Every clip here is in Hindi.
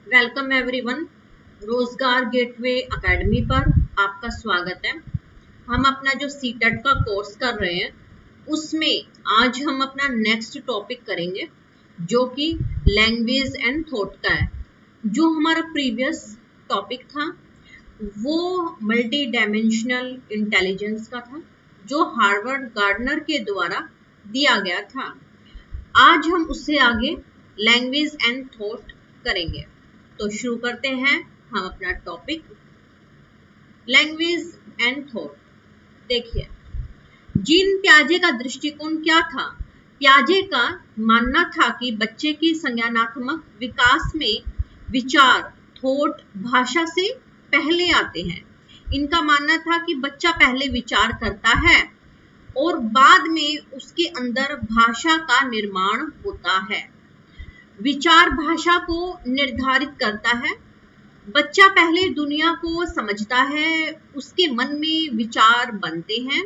Welcome everyone. रोजगार गेटवे एकेडमी पर आपका स्वागत है। हम अपना जो सीटेट का कोर्स कर रहे हैं उसमें आज हम अपना नेक्स्ट टॉपिक करेंगे जो कि लैंग्वेज एंड थॉट का है। जो हमारा प्रीवियस टॉपिक था वो मल्टी डायमेंशनल इंटेलिजेंस का था जो हार्वर्ड गार्डनर के द्वारा दिया गया था। आज हम उससे आगे लैंग्वेज एंड थॉट करेंगे। तो शुरू करते हैं हम अपना टॉपिक लैंग्वेज एंड थॉट। देखिए, जीन प्याजे का दृष्टिकोण क्या था। प्याजे का मानना था कि बच्चे की संज्ञानात्मक विकास में विचार थॉट भाषा से पहले आते हैं। इनका मानना था कि बच्चा पहले विचार करता है और बाद में उसके अंदर भाषा का निर्माण होता है। विचार भाषा को निर्धारित करता है। बच्चा पहले दुनिया को समझता है, उसके मन में विचार बनते हैं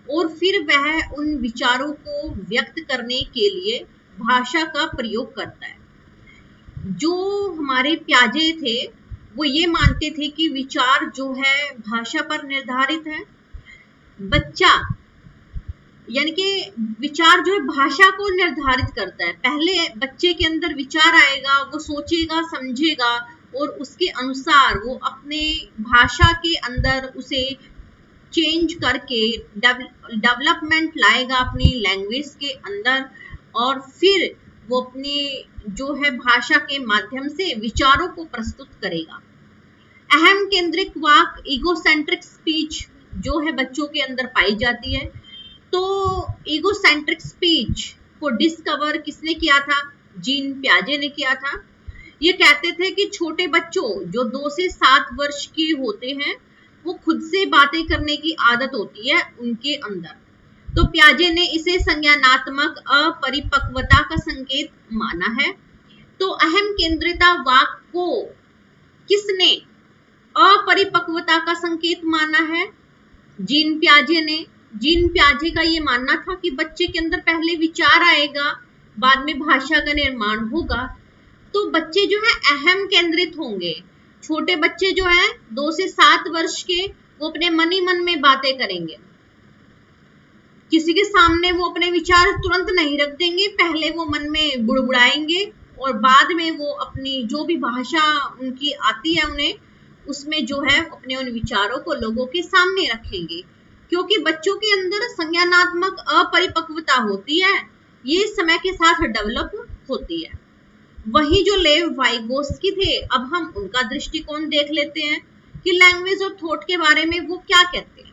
और फिर वह उन विचारों को व्यक्त करने के लिए भाषा का प्रयोग करता है। जो हमारे प्याजे थे वो ये मानते थे कि विचार जो है भाषा पर निर्धारित है। बच्चा यानी कि विचार जो है भाषा को निर्धारित करता है। पहले बच्चे के अंदर विचार आएगा, वो सोचेगा समझेगा और उसके अनुसार वो अपने भाषा के अंदर उसे चेंज करके डेवलपमेंट लाएगा अपनी लैंग्वेज के अंदर और फिर वो अपनी जो है भाषा के माध्यम से विचारों को प्रस्तुत करेगा। अहम केंद्रिक वाक ईगोसेंट्रिक स्पीच जो है बच्चों के अंदर पाई जाती है। तो ईगोसेंट्रिक स्पीच को डिस्कवर किसने किया था? जीन प्याजे ने किया था। ये कहते थे कि छोटे बच्चों जो 2 से 7 वर्ष के होते हैं वो खुद से बातें करने की आदत होती है उनके अंदर। तो प्याजे ने इसे संज्ञानात्मक अपरिपक्वता का संकेत माना है। तो अहम केंद्रिता वाक को किसने अपरिपक्वता का संकेत माना है? जीन प्याजे ने। जीन प्याजे का ये मानना था कि बच्चे के अंदर पहले विचार आएगा, बाद में भाषा का निर्माण होगा। तो बच्चे जो है अहम केंद्रित होंगे। छोटे बच्चे जो है 2 से 7 वर्ष के वो अपने मन ही मन में बातें करेंगे। किसी के सामने वो अपने विचार तुरंत नहीं रख देंगे, पहले वो मन में बुड़बुड़ाएंगे और बाद में वो अपनी जो भी भाषा उनकी आती है उन्हें उसमें जो है अपने उन विचारों को लोगों के सामने रखेंगे। क्योंकि बच्चों के अंदर संज्ञानात्मक अपरिपक्वता होती है, ये समय के साथ डेवलप होती है। वही जो लेव वाइगोत्स्की थे, अब हम उनका दृष्टिकोण देख लेते हैं कि लैंग्वेज और थॉट के बारे में वो क्या कहते हैं।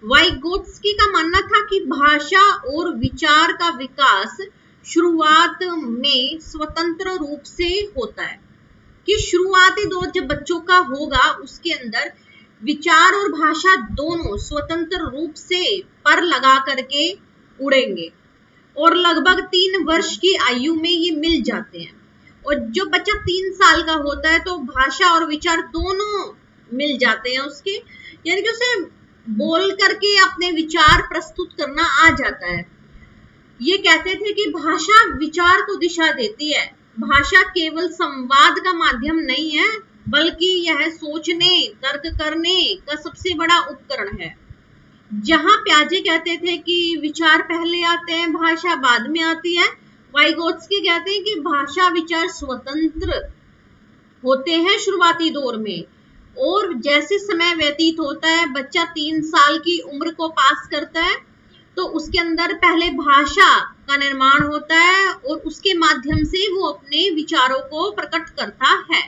वाइगोत्स्की का मानना था कि भाषा और विचार का विकास शुरुआत में स्वतंत्र रूप से होता है। कि शुरुआती दौर जब बच्चों का होगा उसके अंदर विचार और भाषा दोनों स्वतंत्र रूप से पर लगा करके उड़ेंगे और लगभग 3 वर्ष की आयु में ये मिल जाते हैं। और जो बच्चा 3 साल का होता है तो भाषा और विचार दोनों मिल जाते हैं उसके, यानी कि उसे बोल करके अपने विचार प्रस्तुत करना आ जाता है। ये कहते थे कि भाषा विचार को दिशा देती है। भाषा केवल संवाद का माध्यम नहीं है बल्कि यह सोचने तर्क करने का सबसे बड़ा उपकरण है। जहां प्याजे कहते थे कि विचार पहले आते हैं भाषा बाद में आती है, वाइगोत्स्की कहते हैं कि भाषा विचार स्वतंत्र होते हैं शुरुआती दौर में और जैसे समय व्यतीत होता है बच्चा 3 साल की उम्र को पास करता है तो उसके अंदर पहले भाषा का निर्माण होता है और उसके माध्यम से वो अपने विचारों को प्रकट करता है।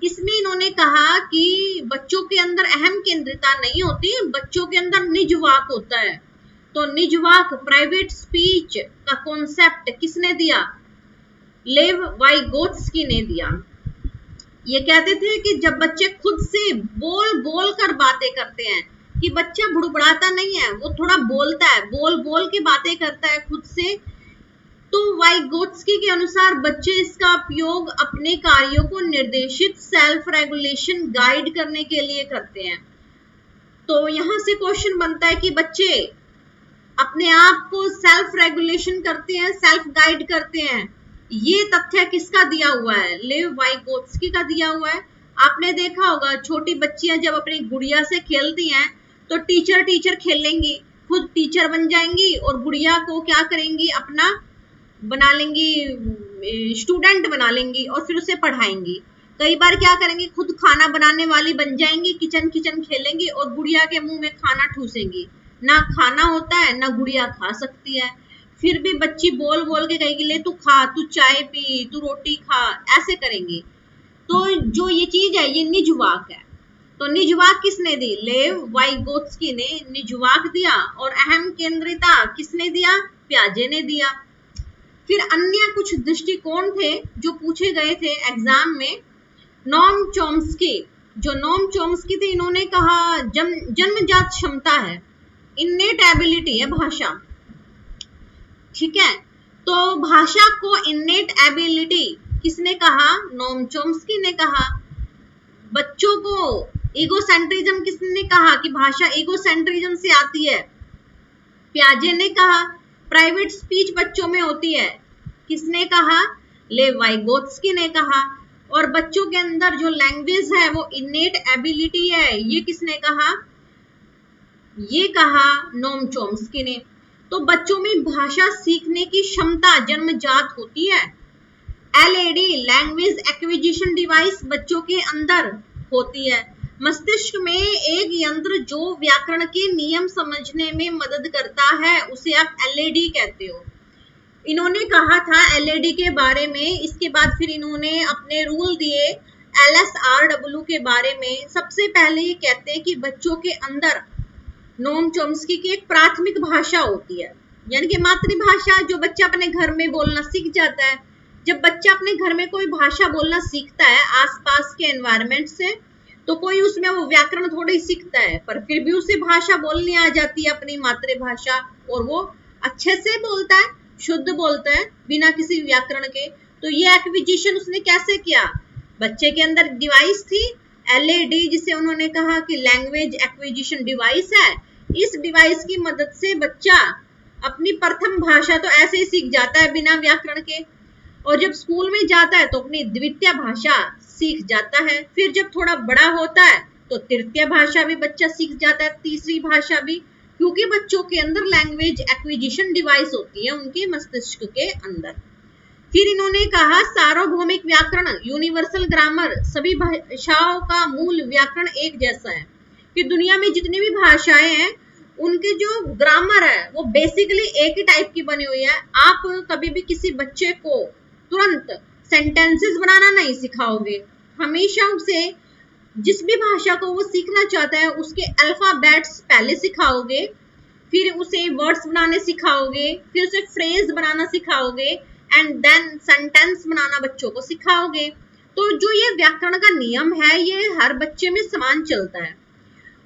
इसमें इन्होंने कहा कि बच्चों के अंदर अहम केंद्रिता नहीं होती, बच्चों के अंदर निज वाक होता है। तो निज वाक प्राइवेट स्पीच का कॉन्सेप्ट किसने दिया? लेव वाइगोत्स्की ने दिया। ये कहते थे कि जब बच्चे खुद से बोल बोल कर बातें करते हैं, कि बच्चा बुड़बुड़ाता नहीं है, वो थोड़ा बोलता है, बोल बोल के बातें करता है खुद से। तो वाइगोत्स्की के अनुसार बच्चे इसका उपयोग अपने कार्यों को निर्देशित सेल्फ रेगुलेशन गाइड करने के लिए करते हैं। तो यहाँ से क्वेश्चन बनता है कि बच्चे अपने आप को सेल्फ रेगुलेशन करते हैं, सेल्फ गाइड करते हैं ये तथ्य किसका दिया हुआ है? लेव वाइगोत्स्की का दिया हुआ है। आपने देखा होगा छोटी बच्चियां जब अपनी गुड़िया से खेलती हैं तो टीचर टीचर खेलेंगी, खुद टीचर बन जाएंगी और गुड़िया को क्या करेंगी, अपना बना लेंगी, स्टूडेंट बना लेंगी और फिर उसे पढ़ाएंगी। कई बार क्या करेंगी, खुद खाना बनाने वाली बन जाएंगी, किचन किचन खेलेंगी और गुड़िया के मुंह में खाना ठूसेंगी। ना खाना होता है ना गुड़िया खा सकती है, फिर भी बच्ची बोल बोल के कहेगी ले तू खा, तू चाय पी, तू रोटी खा, ऐसे करेंगी। तो जो ये चीज है ये निजवाक है। तो निजवाक किसने दी? लेव वाइगोत्स्की ने निजवाक दिया। और अहम केंद्रिता किसने दिया? पियाजे ने दिया। फिर अन्य कुछ दृष्टिकोण थे जो पूछे गए थे एग्जाम में। नॉम चॉम्स्की, जो नॉम चॉम्स्की थे, इन्होंने कहा जन्मजात क्षमता है, इन्नेट एबिलिटी है भाषा। ठीक है, तो भाषा को इन्नेट एबिलिटी किसने कहा? नॉम चॉम्स्की ने कहा। बच्चों को ईगोसेंट्रिज्म किसने कहा कि भाषा ईगोसेंट्रिज्म से आती है? पियाजे ने कहा। प्राइवेट स्पीच बच्चों में होती है, किसने कहा? लेव वाइगोत्स्की ने कहा। और बच्चों के अंदर जो लैंग्वेज है वो इन्नेट एबिलिटी है, ये किसने कहा? ये कहा नोम चॉम्स्की ने। तो बच्चों में भाषा सीखने की क्षमता जन्मजात होती है। एलएडी लैंग्वेज एक्विजिशन डिवाइस बच्चों के अंदर होती है। मस्तिष्क में एक यंत्र जो व्याकरण के नियम समझने में मदद करता है उसे आप एलएडी कहते हो। इन्होंने कहा था एलएडी के बारे में। इसके बाद फिर इन्होंने अपने रूल दिए एलएसआरडब्ल्यू के बारे में। सबसे पहले ये कहते हैं कि बच्चों के अंदर नोम चॉम्स्की की एक प्राथमिक भाषा होती है, यानी कि मातृभाषा, जो बच्चा अपने घर में बोलना सीख जाता है। जब बच्चा अपने घर में कोई भाषा बोलना सीखता है आसपास के एनवायरनमेंट से, तो कोई उसमें वो व्याकरण थोड़ी सीखता है, पर फिर भी उसे भाषा बोलनी आ जाती है अपनी मातृभाषा, और वो अच्छे से बोलता है, शुद्ध बोलता है बिना किसी व्याकरण के। तो ये एक्विजिशन उसने कैसे किया? बच्चे के अंदर डिवाइस थी एलएडी, जिसे उन्होंने कहा कि लैंग्वेज एक्विजिशन डिवाइस है। इस डिवाइस की मदद से बच्चा अपनी प्रथम भाषा तो ऐसे ही सीख जाता है बिना व्याकरण के, और जब स्कूल में जाता है तो अपनी द्वितीय भाषा सीख जाता है। फिर जब थोड़ा बड़ा होता है तो तृतीय भाषा भी बच्चा सीख जाता है, तीसरी भाषा भी, क्योंकि बच्चों के अंदर लैंग्वेज एक्विजिशन डिवाइस होती है उनके मस्तिष्क के अंदर। फिर इन्होंने कहा सार्वभौमिक व्याकरण, यूनिवर्सल ग्रामर, सभी भाषाओं का मूल व्याकरण एक जैसा है, कि दुनिया में जितनी भी भाषाएं हैं उनके जो ग्रामर है वो बेसिकली एक ही टाइप की बनी हुई है। आप कभी भी किसी बच्चे को तुरंत सेंटेंसेस बनाना नहीं सिखाओगे, हमेशा उसे जिस भी भाषा को वो सीखना चाहता है उसके अल्फाबेट्स पहले सिखाओगे, फिर उसे वर्ड्स बनाने सिखाओगे, फिर उसे फ्रेज बनाना सिखाओगे, एंड देन सेंटेंस बनाना बच्चों को सिखाओगे। तो जो ये व्याकरण का नियम है ये हर बच्चे में समान चलता है,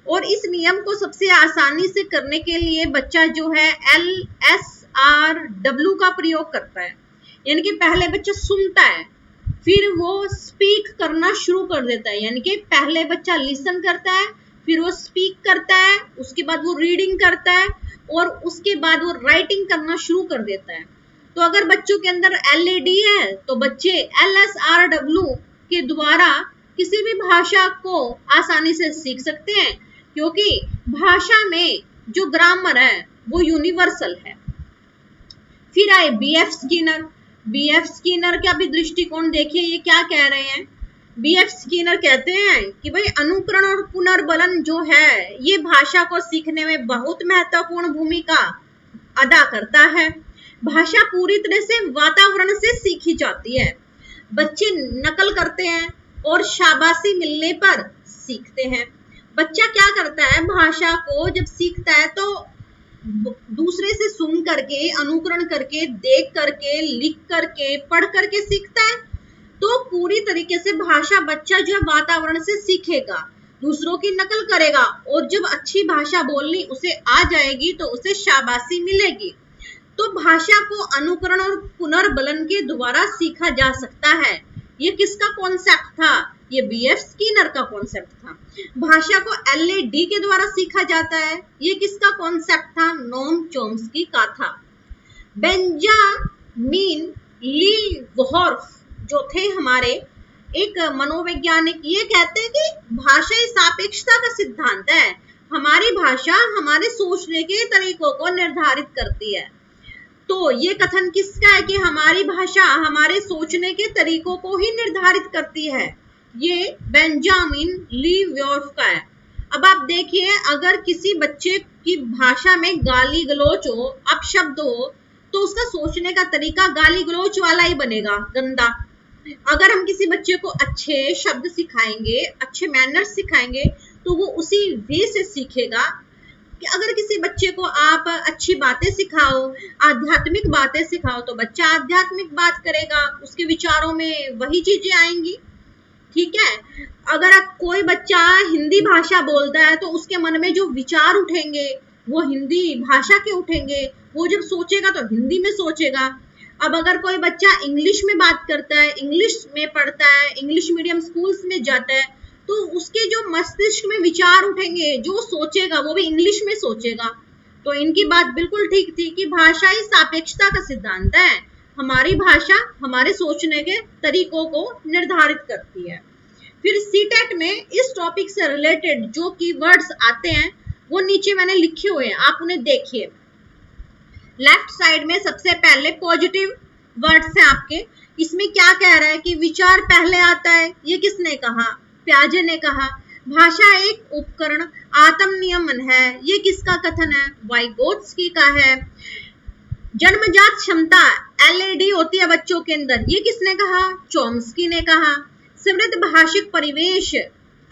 और इस नियम को सबसे आसानी से करने के लिए बच्चा जो है LSRW का प्रयोग करता है। यानी कि पहले बच्चा सुनता है, फिर वो स्पीक करना शुरू कर देता है। यानी कि पहले बच्चा लिसन करता है, फिर वो स्पीक करता है, उसके बाद वो रीडिंग करता है, और उसके बाद वो राइटिंग करना शुरू कर देता है। तो अगर बच्चों के अंदर एलएडी है तो बच्चे LSRW के द्वारा किसी भी भाषा को आसानी से सीख सकते हैं, क्योंकि भाषा में जो ग्रामर है वो यूनिवर्सल है। फिर आए BF स्किनर। BF स्किनर का भी दृष्टिकोण देखिए, ये क्या कह रहे हैं। BF स्किनर कहते हैं कि भाई अनुकरण और पुनर्बलन जो है ये भाषा को सीखने में बहुत महत्वपूर्ण भूमिका अदा करता है। भाषा पूरी तरह से वातावरण से सीखी जाती है। बच्चे नकल करते हैं और शाबाशी मिलने पर सीखते हैं। बच्चा क्या करता है, भाषा को जब सीखता है तो दूसरे से सुन करके, अनुकरण करके, देख करके, लिख करके, पढ़ करके सीखता है। तो पूरी तरीके से भाषा बच्चा जो है वातावरण से सीखेगा, दूसरों की नकल करेगा, और जब अच्छी भाषा बोलनी उसे आ जाएगी तो उसे शाबाशी मिलेगी। तो भाषा को अनुकरण और पुनर्बलन के द्वारा सीखा जा सकता है। ये किसका कॉन्सेप्ट था? ये BF स्किनर का कॉन्सेप्ट था। भाषा को LAD के द्वारा सीखा जाता है, ये किसका कॉन्सेप्ट था? नोम चॉम्स्की का था। बेंजामिन ली वॉर्फ जो थे हमारे एक मनोवैज्ञानिक, ये कहते हैं कि भाषा ही सापेक्षता का सिद्धांत है। हमारी भाषा हमारे सोचने के तरीकों को निर्धारित करती है। तो ये कथन किसका है कि हमारी भाषा हमारे सोचने के तरीकों को ही निर्धारित करती है? ये बेंजामिन ली वॉर्फ का है। अब आप देखिए, अगर किसी बच्चे की भाषा में गाली गलौच हो, अपशब्द हो, तो उसका सोचने का तरीका गाली गलौच वाला ही बनेगा, गंदा। अगर हम किसी बच्चे को अच्छे शब्द सिखाएंगे, अच्छे मैनर्स सिखाएंगे, तो वो उसी वे से सीखेगा। कि अगर किसी बच्चे को आप अच्छी बातें सिखाओ, आध्यात्मिक बातें सिखाओ, तो बच्चा आध्यात्मिक बात करेगा, उसके विचारों में वही चीजें आएंगी। ठीक है। अगर कोई बच्चा हिंदी भाषा बोलता है, तो उसके मन में जो विचार उठेंगे वो हिंदी भाषा के उठेंगे। वो जब सोचेगा तो हिंदी में सोचेगा। अब अगर कोई बच्चा इंग्लिश में बात करता है, इंग्लिश में पढ़ता है, इंग्लिश मीडियम स्कूल्स में जाता है, तो उसके जो मस्तिष्क में विचार उठेंगे, जो सोचेगा वो भी इंग्लिश में सोचेगा। तो इनकी बात बिल्कुल ठीक थी कि भाषा ही सापेक्षता का सिद्धांत है। हमारी भाषा हमारे सोचने के तरीकों को निर्धारित करती है। फिर सीटेट में इस टॉपिक से रिलेटेड जो कीवर्ड्स आते हैं वो नीचे मैंने लिखे हुए हैं, आप उन्हें देखिए। लेफ्ट साइड में सबसे पहले पॉजिटिव वर्ड्स हैं आपके। इसमें क्या कह रहा है कि विचार पहले आता है। ये किसने कहा? प्याजे ने कहा। भाषा एक उपकरण आत्म नियमन है। ये किसका कथन है? वाइगोत्स्की का है। जन्मजात क्षमता एलएडी होती है बच्चों के अंदर। ये किसने कहा? चॉम्स्की ने कहा। समृद्ध भाषिक परिवेश,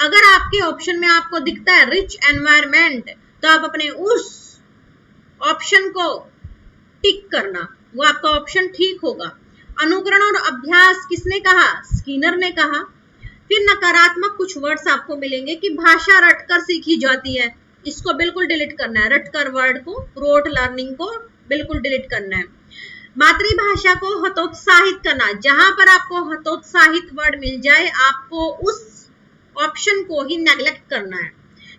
अगर आपके ऑप्शन में आपको दिखता है रिच एनवायरमेंट, तो आप अपने उस ऑप्शन को टिक करना, वो आपका ऑप्शन ठीक होगा। अनुकरण और अभ्यास किसने कहा? स्किनर ने कहा। फिर नकारात्मक कुछ वर्ड्स आपको मिलेंगे कि भाषा रटकर सीखी जाती है। इसको बिल्कुल डिलीट करना है। रटकर वर्ड को, रोट लर्निंग को बिल्कुल डिलीट करना है। मातृभाषा को हतोत्साहित करना, जहां पर आपको हतोत्साहित वर्ड मिल जाए, आपको उस ऑप्शन को ही नेग्लेक्ट करना है।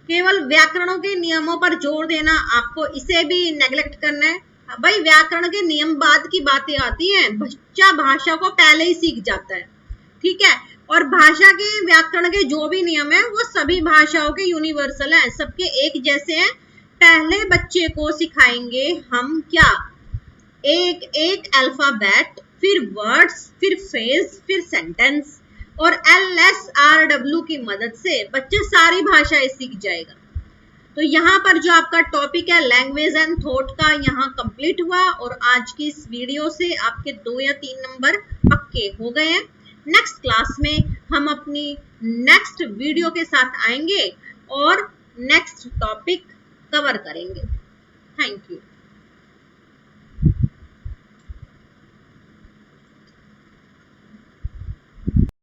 केवल व्याकरणों के नियमों पर जोर देना, आपको इसे भी नेग्लेक्ट करना है। भाई व्याकरण के नियम बाद की बातें आती हैं, बच्चा भाषा को पहले ही सीख जाता है। ठीक है। और भाषा के व्याकरण के जो भी नियम है वो सभी भाषाओं के यूनिवर्सल हैं, सबके एक जैसे हैं। पहले बच्चे को सिखाएंगे हम क्या? एक एक अल्फाबेट, फिर वर्ड्स, फिर फ्रेज, फिर सेंटेंस, और LSRW की मदद से बच्चा सारी भाषाएं सीख जाएगा। तो यहाँ पर जो आपका टॉपिक है लैंग्वेज एंड थॉट का, यहाँ कंप्लीट हुआ। और आज की इस वीडियो से आपके 2 या 3 नंबर पक्के हो गए हैं। नेक्स्ट क्लास में हम अपनी नेक्स्ट वीडियो के साथ आएंगे और नेक्स्ट टॉपिक कवर करेंगे। Thank you.